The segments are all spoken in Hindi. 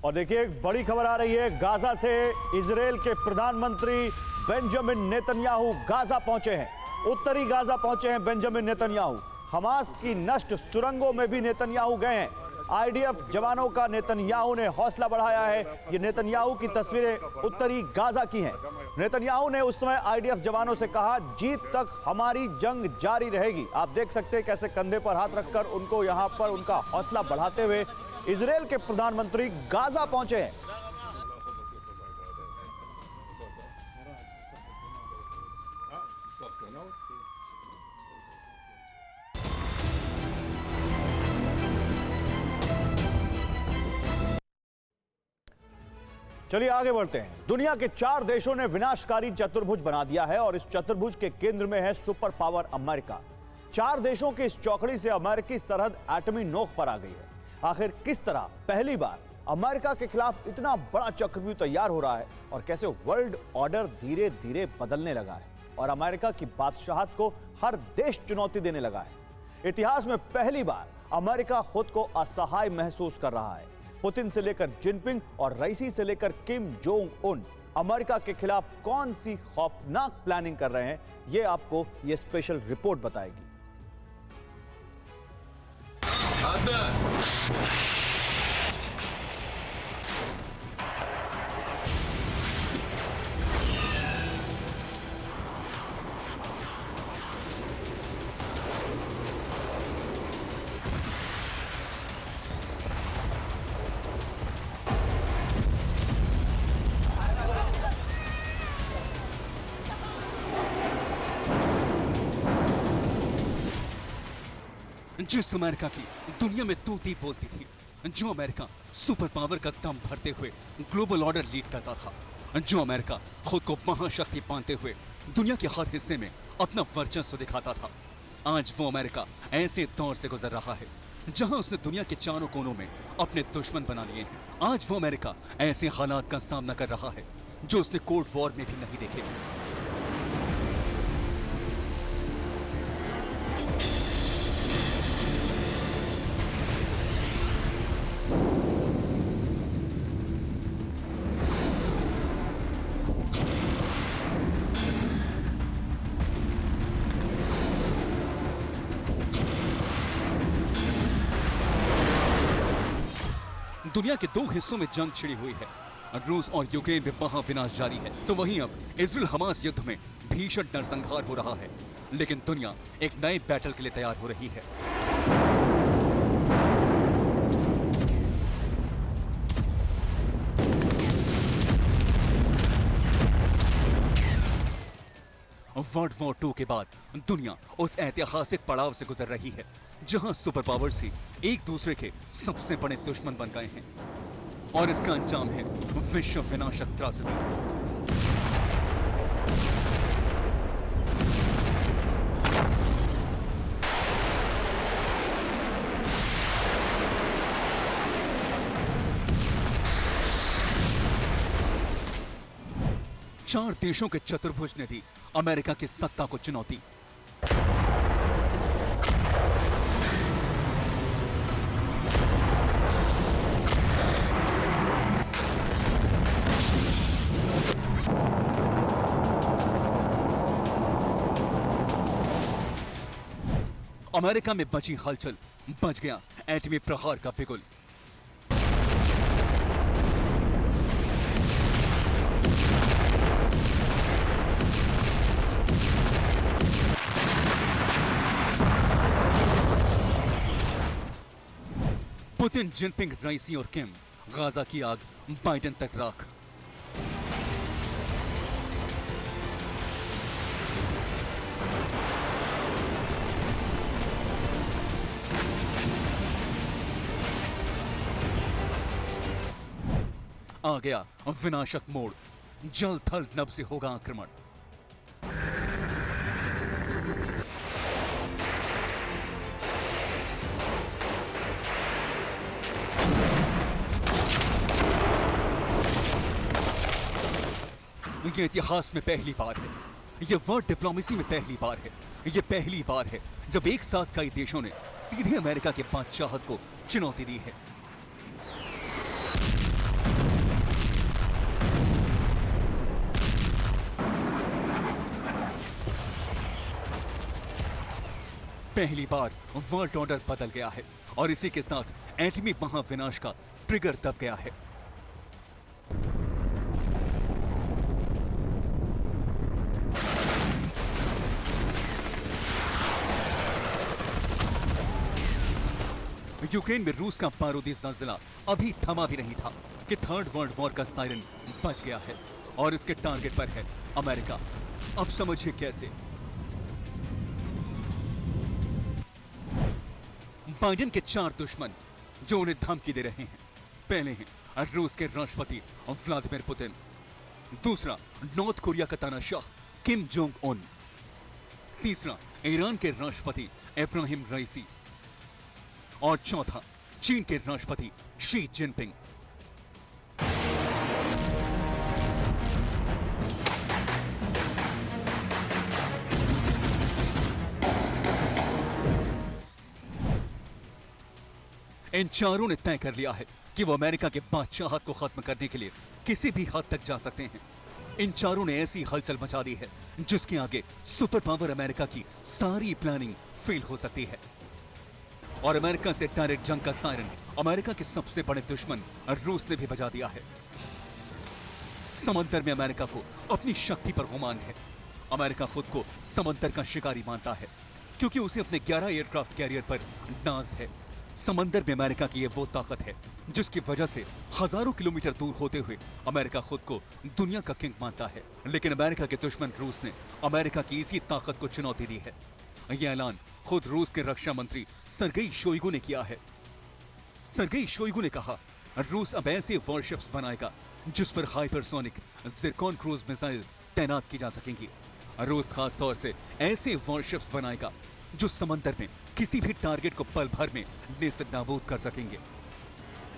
और देखिए एक बड़ी खबर आ रही है गाजा से। इजराइल के प्रधानमंत्री बेंजामिन नेतन्याहू गाजा पहुंचे हैं। उत्तरी गाजा पहुंचे हैं बेंजामिन नेतन्याहू। हमास की नष्ट सुरंगों में भी नेतन्याहू गए हैं। आईडीएफ जवानों का नेतन्याहू ने हौसला बढ़ाया है। ये नेतन्याहू की तस्वीरें उत्तरी गाजा की हैं। नेतन्याहू ने उस समय आईडीएफ जवानों से कहा, जीत तक हमारी जंग जारी रहेगी। आप देख सकते हैं कैसे कंधे पर हाथ रखकर उनको यहां पर उनका हौसला बढ़ाते हुए इजराइल के प्रधानमंत्री गाजा पहुंचे हैं। चलिए आगे बढ़ते हैं। दुनिया के 4 देशों ने विनाशकारी चतुर्भुज बना दिया है और इस चतुर्भुज के केंद्र में है सुपर पावर अमेरिका। 4 देशों की इस चौकड़ी से अमेरिकी सरहद एटमी नोक पर आ गई है। आखिर किस तरह पहली बार अमेरिका के खिलाफ इतना बड़ा चक्रव्यूह तैयार हो रहा है और कैसे वर्ल्ड ऑर्डर धीरे धीरे बदलने लगा है और अमेरिका की बादशाहत को हर देश चुनौती देने लगा है। इतिहास में पहली बार अमेरिका खुद को असहाय महसूस कर रहा है। पुतिन से लेकर जिनपिंग और रईसी से लेकर किम जोंग उन अमेरिका के खिलाफ कौन सी खौफनाक प्लानिंग कर रहे हैं, यह आपको यह स्पेशल रिपोर्ट बताएगी। जिस अमेरिका की दुनिया में तूती बोलती थी, जो अमेरिका सुपर पावर का दम भरते हुए ग्लोबल ऑर्डर लीड करता था, जो अमेरिका खुद को महाशक्ति मानते हुए दुनिया के हर हिस्से में अपना वर्चस्व दिखाता था, आज वो अमेरिका ऐसे दौर से गुजर रहा है जहां उसने दुनिया के चारों कोनों में अपने दुश्मन बना लिए हैं। आज वो अमेरिका ऐसे हालात का सामना कर रहा है जो उसने कोल्ड वॉर में भी नहीं देखे। दुनिया के 2 हिस्सों में जंग छिड़ी हुई है। रूस और यूक्रेन में महाविनाश जारी है, तो वहीं अब इजराइल हमास युद्ध में भीषण नरसंहार हो रहा है। लेकिन दुनिया एक नए बैटल के लिए तैयार हो रही है। वर्ल्ड वॉर 2 के बाद दुनिया उस ऐतिहासिक पड़ाव से गुजर रही है जहां सुपर पावर्स ही एक दूसरे के सबसे बड़े दुश्मन बन गए हैं और इसका अंजाम है विश्व विनाशक त्रासदी। चार देशों के चतुर्भुज ने दी अमेरिका की सत्ता को चुनौती। अमेरिका में बची हलचल, बच गया एटमी प्रहार का बिगुल। पुतिन, जिनपिंग, रईसी और किम, गाजा की आग, बाइडेन तक राख। आ गया विनाशक मोड़, जल थल नभ से होगा आक्रमण। ये इतिहास में पहली बार है, ये वर्ल्ड डिप्लोमेसी में पहली बार है, ये पहली बार है जब एक साथ कई देशों ने सीधे अमेरिका के बादशाहत को चुनौती दी है। पहली बार वर्ल्ड ऑर्डर बदल गया है और इसी के साथ एटमी महाविनाश का ट्रिगर दब गया है। यूक्रेन में रूस का बारूदी ज़लज़ला अभी थमा भी नहीं था कि थर्ड वर्ल्ड वॉर का सायरन बज गया है और इसके टारगेट पर है अमेरिका। अब समझिए कैसे। बाइडेन के 4 दुश्मन जो उन्हें धमकी दे रहे हैं। पहले हैं रूस के राष्ट्रपति व्लादिमीर पुतिन, दूसरा नॉर्थ कोरिया का तानाशाह किम जोंग उन, तीसरा ईरान के राष्ट्रपति इब्राहिम रईसी और चौथा चीन के राष्ट्रपति शी जिनपिंग। इन चारों ने तय कर लिया है कि वो अमेरिका के बादशाहत को खत्म करने के लिए किसी भी हद तक जा सकते हैं। इन चारों ने ऐसी हलचल मचा दी है जिसके आगे सुपर पावर अमेरिका की सारी प्लानिंग फेल हो सकती है और अमेरिका से डायरेक्ट जंग का सायरन अमेरिका के सबसे बड़े दुश्मन रूस ने भी बजा दिया है। समंदर में अमेरिका को अपनी शक्ति पर गुमान है। अमेरिका खुद को समंदर का शिकारी मानता है क्योंकि उसे अपने 11 एयरक्राफ्ट कैरियर पर नाज है। समंदर में अमेरिका की ये वो ताकत है जिसकी वजह से हजारों किलोमीटर दूर होते हुए अमेरिका खुद को दुनिया का किंग मानता है। लेकिन अमेरिका के दुश्मन रूस ने अमेरिका की इसी ताकत को चुनौती दी है। यह ऐलान खुद रूस के रक्षा मंत्री सर्गेई शोइगु ने किया है। सर्गेई शोइगु ने कहा, रूस अब ऐसे वॉरशिप्स बनाएगा जिस पर हाइपरसोनिक जिरकॉन क्रूज मिसाइल तैनात की जा सकेंगी। रूस खास तौर से ऐसे वॉरशिप्स बनाएगा जो समंदर में किसी भी टारगेट को पल भर में नेस्तनाबूद कर सकेंगे।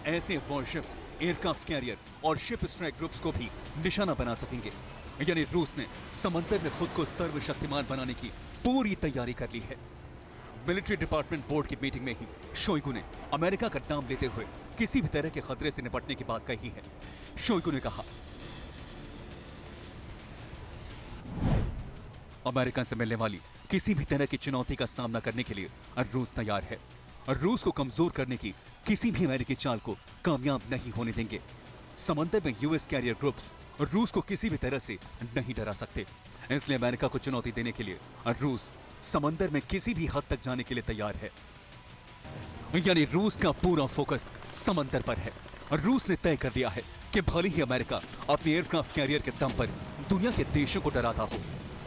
ऐसे वॉरशिप्स एयरक्राफ्ट कैरियर और शिप स्ट्राइक ग्रुप्स को भी निशाना बना सकेंगे। यानी रूस ने समंदर में खुद को सर्वशक्तिमान बनाने की पूरी तैयारी कर ली है। मिलिट्री डिपार्टमेंट बोर्ड की मीटिंग में ही शोइगु ने अमेरिका का नाम लेते हुए किसी भी तरह के खतरे से निपटने की बात कही है। शोइगु ने कहा, अमेरिका से मिलने वाली किसी भी तरह की चुनौती का सामना करने के लिए रूस तैयार है और रूस को कमजोर करने की किसी भी अमेरिकी चाल को कामयाब नहीं होने देंगे। समंदर में यूएस कैरियर ग्रुप्स रूस को किसी भी तरह से नहीं डरा सकते। इसलिए अमेरिका को चुनौती देने के लिए रूस समंदर में किसी भी हद तक जाने के लिए तैयार है। यानी रूस का पूरा फोकस समंदर पर है और रूस ने तय कर दिया है कि भले ही अमेरिका अपने एयरक्राफ्ट कैरियर के दम पर दुनिया के देशों को डराता हो,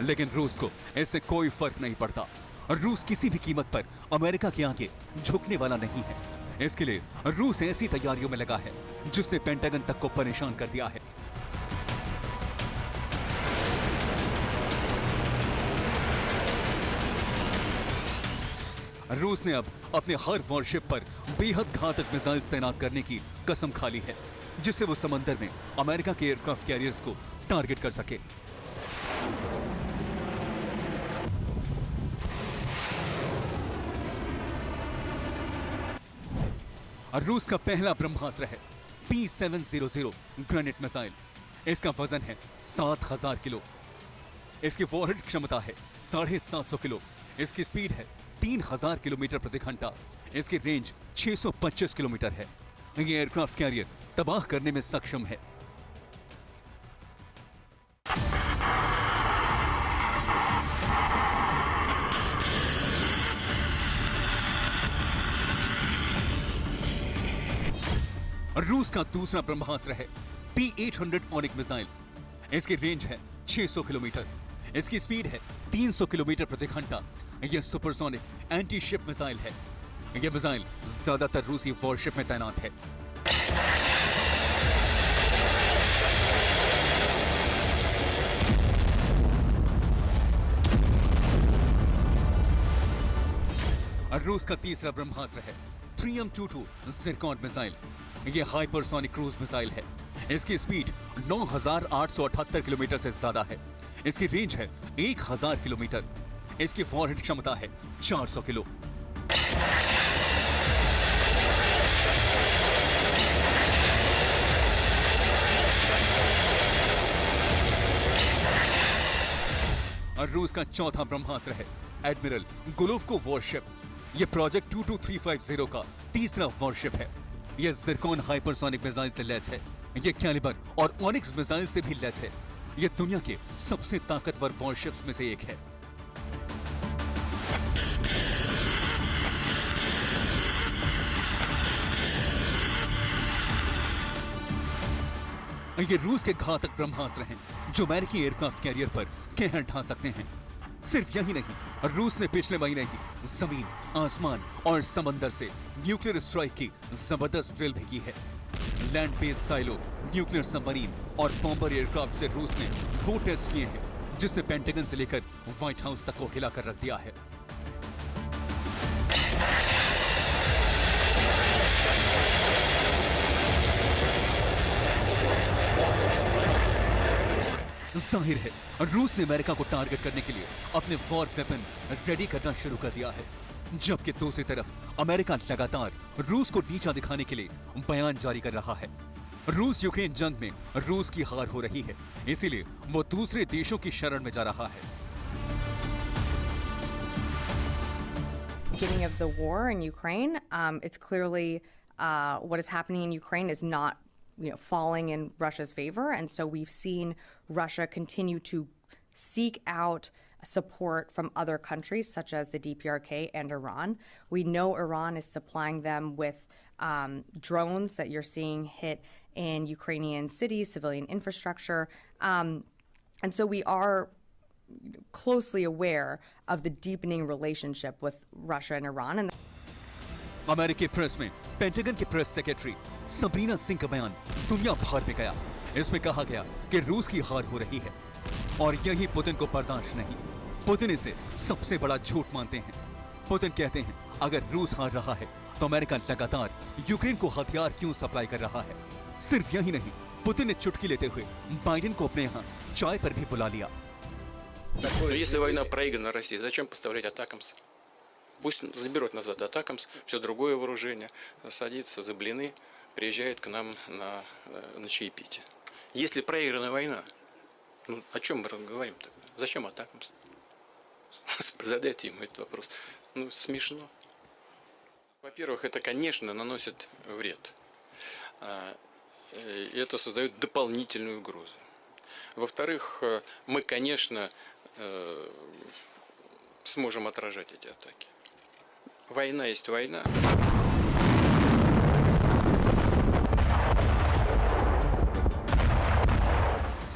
लेकिन रूस को इससे कोई फर्क नहीं पड़ता और रूस किसी भी कीमत पर अमेरिका के आगे झुकने वाला नहीं है। इसके लिए रूस ऐसी तैयारियों में लगा है जिसने पेंटागन तक को परेशान कर दिया है। रूस ने अब अपने हर वॉरशिप पर बेहद घातक मिसाइल्स तैनात करने की कसम खा ली है जिससे वो समंदर में अमेरिका के एयरक्राफ्ट कैरियर्स को टारगेट कर सके। रूस का पहला ब्रह्मास्त्र है P700 ग्रेनेड मिसाइल। इसका वजन है 7000 किलो। इसकी वॉरहेड क्षमता है 750 किलो। इसकी स्पीड है 3000 किलोमीटर प्रति घंटा। इसकी रेंज 625 किलोमीटर है। ये एयरक्राफ्ट कैरियर तबाह करने में सक्षम है। रूस का दूसरा ब्रह्मास्त्र है P800 ऑनिक मिसाइल। इसकी रेंज है 600 किलोमीटर। इसकी स्पीड है 300 किलोमीटर प्रति घंटा। यह सुपरसोनिक एंटी शिप मिसाइल है। यह मिसाइल ज्यादातर रूसी वॉरशिप में तैनात है। रूस का तीसरा ब्रह्मास्त्र है 3M22 जिरकॉन मिसाइल। यह हाइपरसोनिक क्रूज मिसाइल है। इसकी स्पीड 9878 किलोमीटर से ज्यादा है। इसकी रेंज है 1000 किलोमीटर। इसकी वॉरहेड क्षमता है 400 किलो। और रूस का चौथा ब्रह्मास्त्र है एडमिरल गोलोवको वॉरशिप। ये प्रोजेक्ट 22350 का तीसरा वॉरशिप है। ये जिरकॉन हाइपरसोनिक मिसाइल से लैस है। ये कैलिबर और ऑनिक्स मिसाइल से भी लैस है। ये दुनिया के सबसे ताकतवर वॉरशिप्स में से एक है। ये रूस के घातक ब्रह्मास्त्र हैं जो अमेरिकी एयरक्राफ्ट कैरियर पर कहर ढा सकते हैं। सिर्फ यही नहीं, रूस ने पिछले महीने ही जमीन, आसमान और समंदर से न्यूक्लियर स्ट्राइक की जबरदस्त ड्रिल भी की है। Land based silo, nuclear submarine और बॉम्बर एयरक्राफ्ट से रूस ने वो टेस्ट किए हैं जिसने पेंटागन से लेकर व्हाइट हाउस तक को हिला कर रख दिया है। जाहिर है रूस ने अमेरिका को टारगेट करने के लिए अपने वॉर वेपन रेडी करना शुरू कर दिया है, जबकि दूसरी तरफ अमेरिका लगातार रूस को नीचा दिखाने के लिए बयान जारी कर रहा है। रूस यूक्रेन जंग में रूस की हार हो रही है, इसीलिए वो दूसरे देशों की शरण में जा रहा है। Beginning of the war in Ukraine, it's clearly what is happening in Ukraine is not, falling in Russia's favor, and so we've seen Russia continue to seek out support from other countries such as the DPRK and Iran. We know Iran is supplying them with drones that you're seeing hit in Ukrainian cities, civilian infrastructure, and so we are closely aware of the deepening relationship with Russia and Iran. And अमेरिकी प्रेस में पेंटागन के प्रेस सेक्रेटरी सबरीना सिंह का बयान दुनिया भर में गया। इसमें कहा गया कि रूस की हार हो रही है और यही पुतिन को बर्दाश्त नहीं। पुतिन इसे सबसे बड़ा झूठ मानते हैं। पुतिन कहते हैं अगर रूस हार रहा है तो अमेरिका लगातार यूक्रेन को हथियार क्यों सप्लाई कर रहा है। सिर्फ यही नहीं, पुतिन ने चुटकी लेते हुए बाइडेन को अपने यहाँ चाय पर भी बुला लिया। Если война проиграна России, зачем поставлять атакамс? Пусть заберут назад атакамс, все другое вооружение, садится за блины, приезжает к нам на чаепитие. Если проиграна война, о чем мы говорим-то? Зачем атакамс? Задайте ему этот вопрос. Смешно. Во-первых, это, конечно, наносит вред. Это создает дополнительную угрозу. Во-вторых, мы, конечно, сможем отражать эти атаки. Война есть война.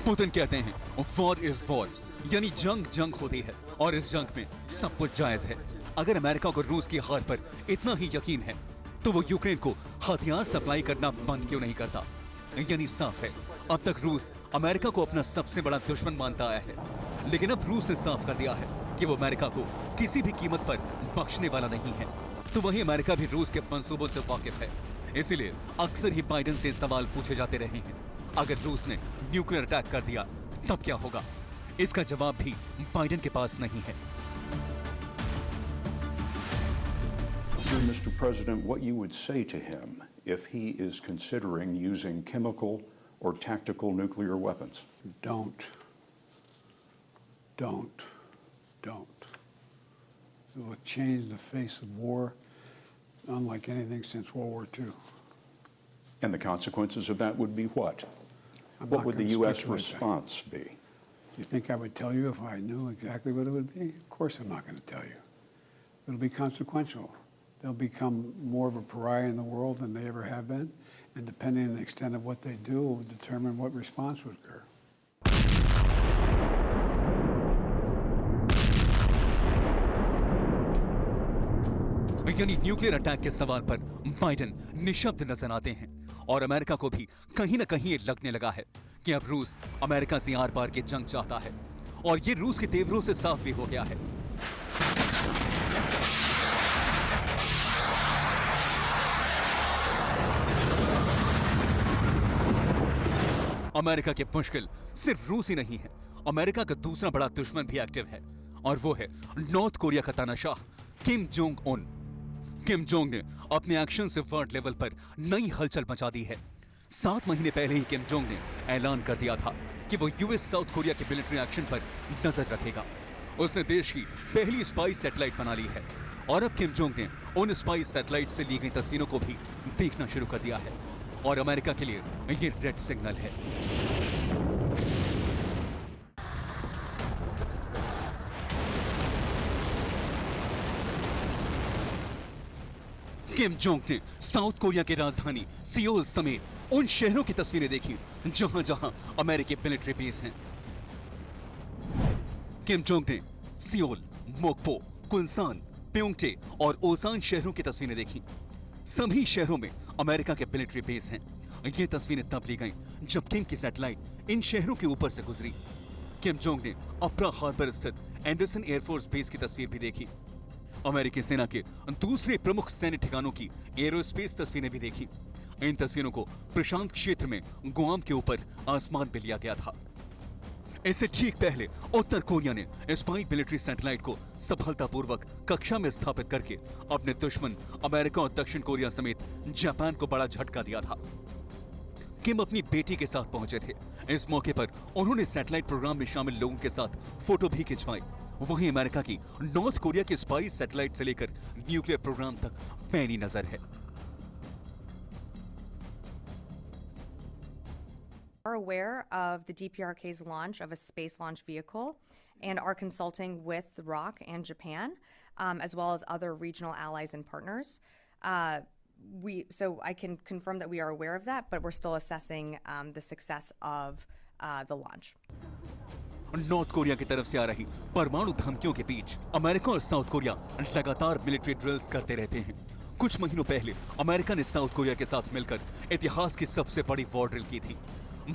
पुतिन कहते हैं वॉर इज वॉर, यानी जंग होती है और इस जंग में सब कुछ जायज है। अगर अमेरिका को रूस की हार पर इतना ही यकीन है तो वो यूक्रेन को हथियार सप्लाई करना बंद क्यों नहीं करता। यानी साफ है, अब तक रूस अमेरिका को अपना सबसे बड़ा दुश्मन मानता आया है, लेकिन अब रूस ने साफ कर दिया है कि वो अमेरिका को किसी भी कीमत पर बख्शने वाला नहीं है। तो वहीं अमेरिका भी रूस के मंसूबों से वाकिफ है, इसीलिए अक्सर ही बाइडेन से सवाल पूछे जाते रहे हैं, अगर रूस ने न्यूक्लियर अटैक कर दिया तब क्या होगा। इसका जवाब भी बाइडेन के पास नहीं है। Mr. President, what you would say to him if he is considering using chemical or tactical nuclear weapons? Don't. It will change the face of war unlike anything since World War II. And the consequences of that would be what? I'm What not would the gonna U.S. speculate that. response be? You think I would tell you if I knew exactly what it would be? Of course I'm not going to tell you. It'll be consequential. They'll become more of a pariah in the world than they ever have been, and depending on the extent of what they do will determine what response would occur. यानी न्यूक्लियर अटैक के सवाल पर बाइडेन निशब्द नजर आते हैं और अमेरिका को भी कहीं ना कहीं ये लगने लगा है कि अब रूस अमेरिका से आर पार की जंग चाहता है, और ये रूस के तेवरों से साफ भी हो गया है। अमेरिका के मुश्किल सिर्फ रूस ही नहीं है, अमेरिका का दूसरा बड़ा दुश्मन भी एक्टिव है, और वो है नॉर्थ कोरिया का तानाशाह Kim Jong Un. Kim Jong ने अपने एक्शन से वर्ल्ड लेवल पर नई हलचल मचा दी है। 7 महीने पहले ही किम जोंग ने ऐलान कर दिया था कि वो यूएस साउथ कोरिया के मिलिट्री एक्शन पर नजर रखेगा, उसने देश की पहली स्पाई सैटेलाइट बना ली है और अब किम जोंग ने उन स्पाई सैटेलाइट से ली गई तस्वीरों को भी देखना शुरू कर दिया है और अमेरिका के लिए ये रेड सिग्नल है। किम जोंग ने साउथ कोरिया की राजधानी सियोल समेत उन शहरों की तस्वीरें देखी जहां जहां अमेरिकी मिलिट्री बेस हैं। किम जोंग ने सियोल, मोकपो, कुनसान, प्योंगटे और ओसान शहरों की तस्वीरें देखी। सभी शहरों में अमेरिका के मिलिट्री बेस हैं। ये तस्वीरें तब ली गईं जब किम की सैटेलाइट इन शहरों के ऊपर से गुजरी। किम जोंग ने अपरा हार्बर स्थित एंडरसन एयरफोर्स बेस की तस्वीर भी देखी। अमेरिकी सेना के दूसरे प्रमुख सैन्य ठिकानों की एरोस्पेस तस्वीरें भी देखी। इन तस्वीरों को प्रशांत क्षेत्र में गुआम के ऊपर आसमान पे लिया गया था। इससे ठीक पहले उत्तर कोरिया ने स्पाई मिलिट्री सैटेलाइट को सफलतापूर्वक कक्षा में स्थापित करके अपने दुश्मन अमेरिका और दक्षिण कोरिया समेत जापान को बड़ा झटका दिया था। किम अपनी बेटी के साथ पहुंचे थे। इस मौके पर उन्होंने सैटेलाइट प्रोग्राम में शामिल लोगों के साथ फोटो भी खिंचवाई। वहीं अमेरिका की नॉर्थ कोरिया की स्पाई सैटेलाइट से लेकर न्यूक्लियर प्रोग्राम तक पैनी नजर है। Are aware of the DPRK's launch of a space launch vehicle and are consulting with ROC and Japan, as well as other regional allies and partners. So I can confirm that we are aware of that, but we're still assessing the success of the launch. North Korea की तरफ से आ रही परमाणु धमकियों के बीच अमेरिका और साउथ कोरिया लगातार मिलिट्री ड्रिल्स करते रहते हैं। कुछ महीनों पहले अमेरिका ने साउथ कोरिया के साथ मिलकर इतिहास की सबसे बड़ी वॉर ड्रिल की थी।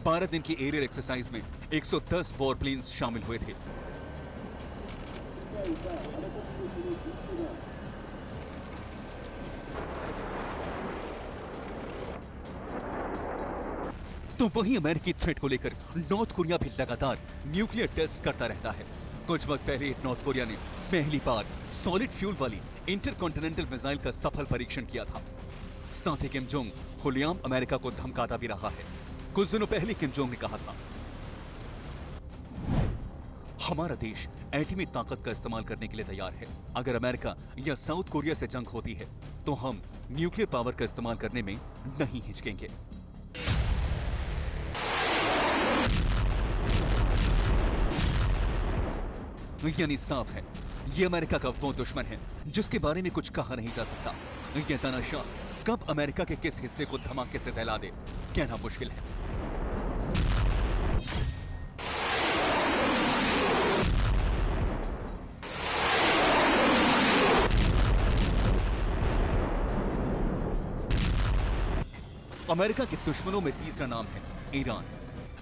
12 दिन की एरियल एक्सरसाइज में 110 वॉर प्लेन्स शामिल हुए थे। तो वहीं अमेरिकी थ्रेट को लेकर नॉर्थ कोरिया भी लगातार न्यूक्लियर टेस्ट करता रहता है। कुछ वक्त पहले नॉर्थ कोरिया ने पहली बार सॉलिड फ्यूल वाली इंटरकॉन्टिनेंटल मिसाइल का सफल परीक्षण किया था। साथ ही किम जोंग खुलेआम अमेरिका को धमकाता भी रहा है। कुछ दिनों पहले किम जोंग ने कहा था, हमारा देश एटमी ताकत का इस्तेमाल करने के लिए तैयार है। अगर अमेरिका या साउथ कोरिया से जंग होती है तो हम न्यूक्लियर पावर का इस्तेमाल करने में नहीं हिचकेंगे। यानी साफ है, ये अमेरिका का वो दुश्मन है जिसके बारे में कुछ कहा नहीं जा सकता। ये तानाशाह कब अमेरिका के किस हिस्से को धमाके से दहला दे, कहना मुश्किल है। अमेरिका के दुश्मनों में तीसरा नाम है ईरान।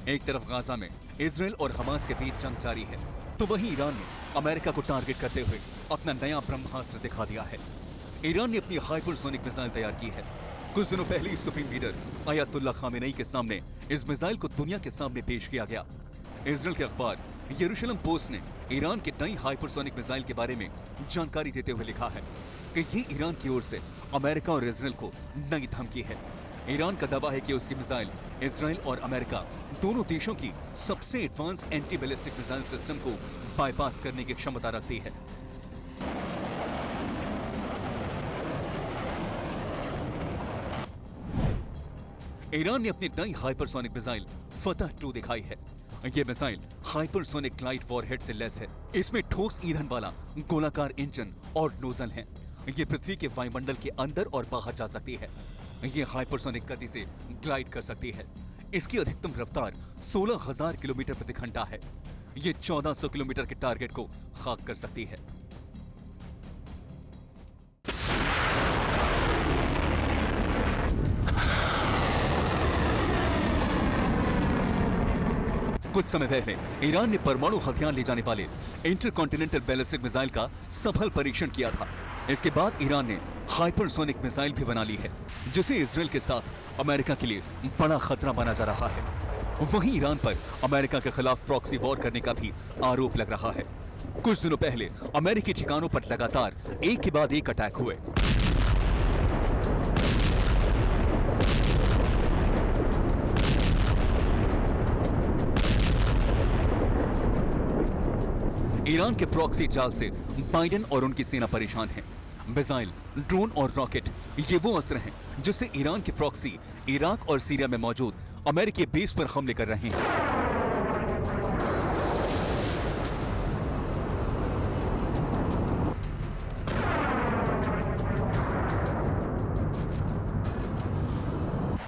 एक तरफ गाजा में इजराइल और हमास के बीच जंग जारी है, तो वहीं ईरान ने अमेरिका को टारगेट करते हुए अपना नया ब्रह्मास्त्र दिखा दिया है। ईरान ने अपनी हाइपरसोनिक मिसाइल तैयार की है। कुछ दिनों पहले सुप्रीम लीडर अयतुल्ला खामेनेई के सामने इस मिसाइल को दुनिया के सामने पेश किया गया। इजराइल के अखबार यरूशलेम पोस्ट ने ईरान की नई हाइपरसोनिक मिसाइल के बारे में जानकारी देते हुए लिखा है कि ये ईरान की ओर से अमेरिका और इजराइल को नई धमकी है। ईरान का दावा है कि उसकी मिसाइल इजराइल और अमेरिका दोनों देशों की सबसे advance anti ballistic missile system को बाईपास करने की क्षमता रखती है। ईरान ने अपनी नई हाइपरसोनिक मिसाइल फतह 2 दिखाई है। यह मिसाइल हाइपरसोनिक ग्लाइड वॉरहेड से लैस है। इसमें ठोस ईंधन वाला गोलाकार इंजन और नोजल है। यह पृथ्वी के वायुमंडल के अंदर और बाहर जा सकती है। यह हाइपरसोनिक गति से ग्लाइड कर सकती है। इसकी अधिकतम रफ्तार 16,000 किलोमीटर प्रति घंटा है। यह 1400 किलोमीटर के टारगेट को खाक कर सकती है। कुछ समय पहले ईरान ने परमाणु हथियार ले जाने वाले इंटरकॉन्टिनेंटल बैलिस्टिक मिसाइल का सफल परीक्षण किया था। इसके बाद ईरान ने हाइपरसोनिक मिसाइल भी बना ली है, जिसे इजराइल के साथ अमेरिका के लिए बड़ा खतरा माना जा रहा है। वहीं ईरान पर अमेरिका के खिलाफ प्रॉक्सी वॉर करने का भी आरोप लग रहा है। कुछ दिनों पहले अमेरिकी ठिकानों पर लगातार एक के बाद एक अटैक हुए। ईरान के प्रॉक्सी जाल से बाइडेन और उनकी सेना परेशान है। मिसाइल, ड्रोन और रॉकेट, ये वो अस्त्र हैं जिससे ईरान के प्रॉक्सी इराक और सीरिया में मौजूद अमेरिकी बेस पर हमले कर रहे हैं।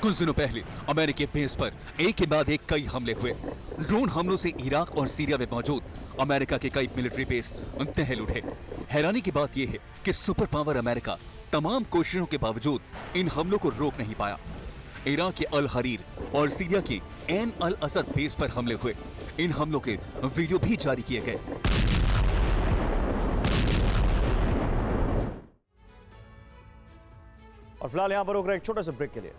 कुछ दिनों पहले अमेरिकी बेस पर एक के बाद एक कई हमले हुए। ड्रोन हमलों से इराक और सीरिया में मौजूद अमेरिका के कई मिलिट्री बेस दहल उठे। हैरानी की बात यह है कि सुपर पावर अमेरिका तमाम कोशिशों के बावजूद इन हमलों को रोक नहीं पाया। इराक के अल हरीर और सीरिया के एन अल असद बेस पर हमले हुए। इन हमलों के वीडियो भी जारी किए गए। और फिलहाल यहां पर रोक रहे एक छोटे से ब्रेक के लिए।